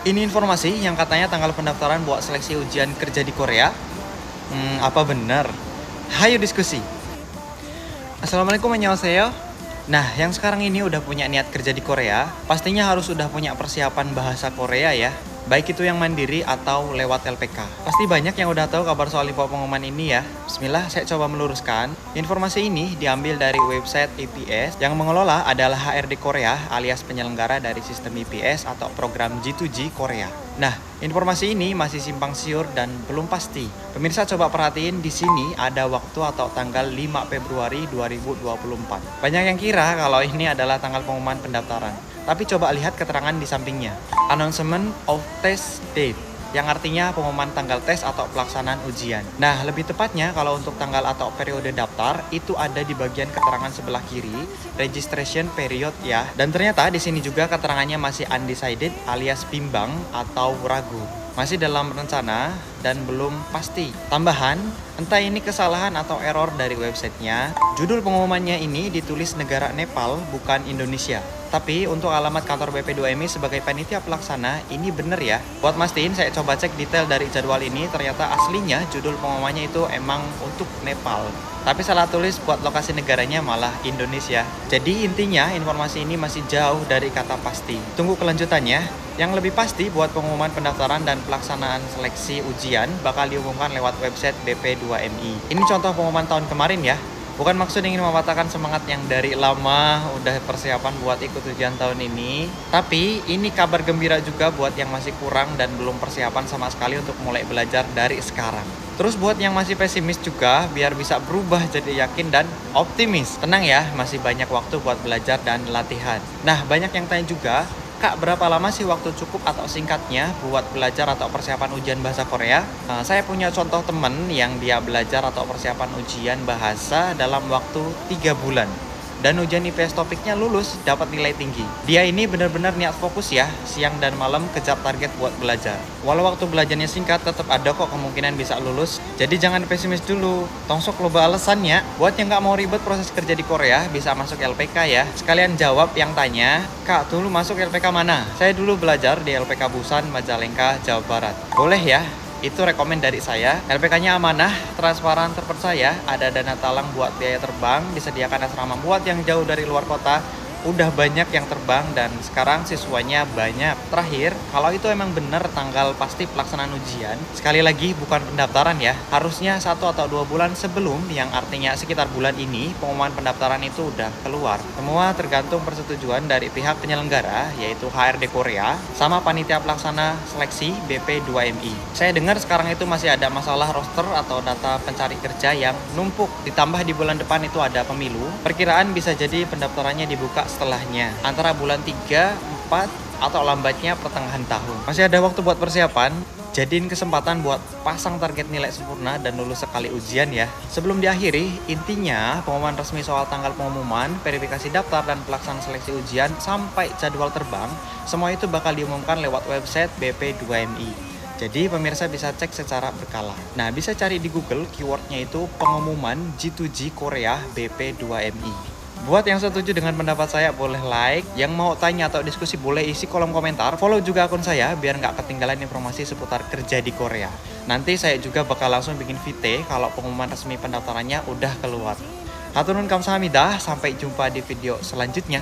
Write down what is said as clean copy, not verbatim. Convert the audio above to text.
Ini informasi yang katanya tanggal pendaftaran buat seleksi ujian kerja di Korea. Apa benar? Hayo diskusi. Assalamualaikum, annyeonghaseyo. Nah, yang sekarang ini udah punya niat kerja di Korea, pastinya harus udah punya persiapan bahasa Korea ya. Baik itu yang mandiri atau lewat LPK. Pasti banyak yang udah tahu kabar soal info pengumuman ini ya. Bismillah, saya coba meluruskan. Informasi ini diambil dari website IPS yang mengelola adalah HRD Korea alias penyelenggara dari sistem IPS atau program G2G Korea. Nah, informasi ini masih simpang siur dan belum pasti. Pemirsa coba perhatiin di sini ada waktu atau tanggal 5 Februari 2024. Banyak yang kira kalau ini adalah tanggal pengumuman pendaftaran. Tapi coba lihat keterangan di sampingnya. Announcement of test date, yang artinya pengumuman tanggal tes atau pelaksanaan ujian. Nah, lebih tepatnya kalau untuk tanggal atau periode daftar itu ada di bagian keterangan sebelah kiri, registration period ya. Dan ternyata di sini juga keterangannya masih undecided alias bimbang atau ragu. Masih dalam rencana dan belum pasti. Tambahan, entah ini kesalahan atau error dari websitenya, judul pengumumannya ini ditulis negara Nepal bukan Indonesia. Tapi untuk alamat kantor BP2MI sebagai panitia pelaksana ini bener ya. Buat mastiin saya coba cek detail dari jadwal ini, ternyata aslinya judul pengumumannya itu emang untuk Nepal. Tapi salah tulis buat lokasi negaranya malah Indonesia. Jadi intinya informasi ini masih jauh dari kata pasti. Tunggu kelanjutannya. Yang lebih pasti buat pengumuman pendaftaran dan pelaksanaan seleksi ujian bakal diumumkan lewat website BP2MI. Ini contoh pengumuman tahun kemarin ya. Bukan maksud ingin mematahkan semangat yang dari lama udah persiapan buat ikut ujian tahun ini. Tapi ini kabar gembira juga buat yang masih kurang dan belum persiapan sama sekali untuk mulai belajar dari sekarang. Terus buat yang masih pesimis juga, biar bisa berubah jadi yakin dan optimis. Tenang ya, masih banyak waktu buat belajar dan latihan. Nah, banyak yang tanya juga, Kak, berapa lama sih waktu cukup atau singkatnya buat belajar atau persiapan ujian bahasa Korea? Saya punya contoh temen yang dia belajar atau persiapan ujian bahasa dalam waktu 3 bulan. Dan ujian IPS topiknya lulus, dapat nilai tinggi. Dia ini benar-benar niat fokus ya, siang dan malam kejar target buat belajar. Walau waktu belajarnya singkat, tetap ada kok kemungkinan bisa lulus. Jadi jangan pesimis dulu, tongsok loba alasannya. Buat yang nggak mau ribet proses kerja di Korea, bisa masuk LPK ya. Sekalian jawab yang tanya, Kak, dulu masuk LPK mana? Saya dulu belajar di LPK Busan, Majalengka, Jawa Barat. Boleh ya? Itu rekomen dari saya. LPK-nya amanah, transparan, terpercaya, ada dana talang buat biaya terbang, disediakan asrama buat yang jauh dari luar kota. Udah banyak yang terbang dan sekarang siswanya banyak. Terakhir, kalau itu emang bener tanggal pasti pelaksanaan ujian, sekali lagi bukan pendaftaran ya, harusnya 1 atau 2 bulan sebelum, yang artinya sekitar bulan ini, pengumuman pendaftaran itu udah keluar. Semua tergantung persetujuan dari pihak penyelenggara, yaitu HRD Korea, sama panitia pelaksana seleksi BP2MI. Saya dengar sekarang itu masih ada masalah roster atau data pencari kerja yang numpuk, ditambah di bulan depan itu ada pemilu. Perkiraan bisa jadi pendaftarannya dibuka setelahnya, antara bulan 3, 4, atau lambatnya pertengahan tahun. Masih ada waktu buat persiapan, jadiin kesempatan buat pasang target nilai sempurna dan lulus sekali ujian ya. Sebelum diakhiri, intinya pengumuman resmi soal tanggal pengumuman, verifikasi daftar, dan pelaksanaan seleksi ujian sampai jadwal terbang, semua itu bakal diumumkan lewat website BP2MI. Jadi pemirsa bisa cek secara berkala. Nah, bisa cari di Google keywordnya itu pengumuman G2G Korea BP2MI. Buat yang setuju dengan pendapat saya boleh like, yang mau tanya atau diskusi boleh isi kolom komentar, follow juga akun saya biar nggak ketinggalan informasi seputar kerja di Korea. Nanti saya juga bakal langsung bikin VT kalau pengumuman resmi pendaftarannya udah keluar. Hatur nuhun kamsahamnida, sampai jumpa di video selanjutnya.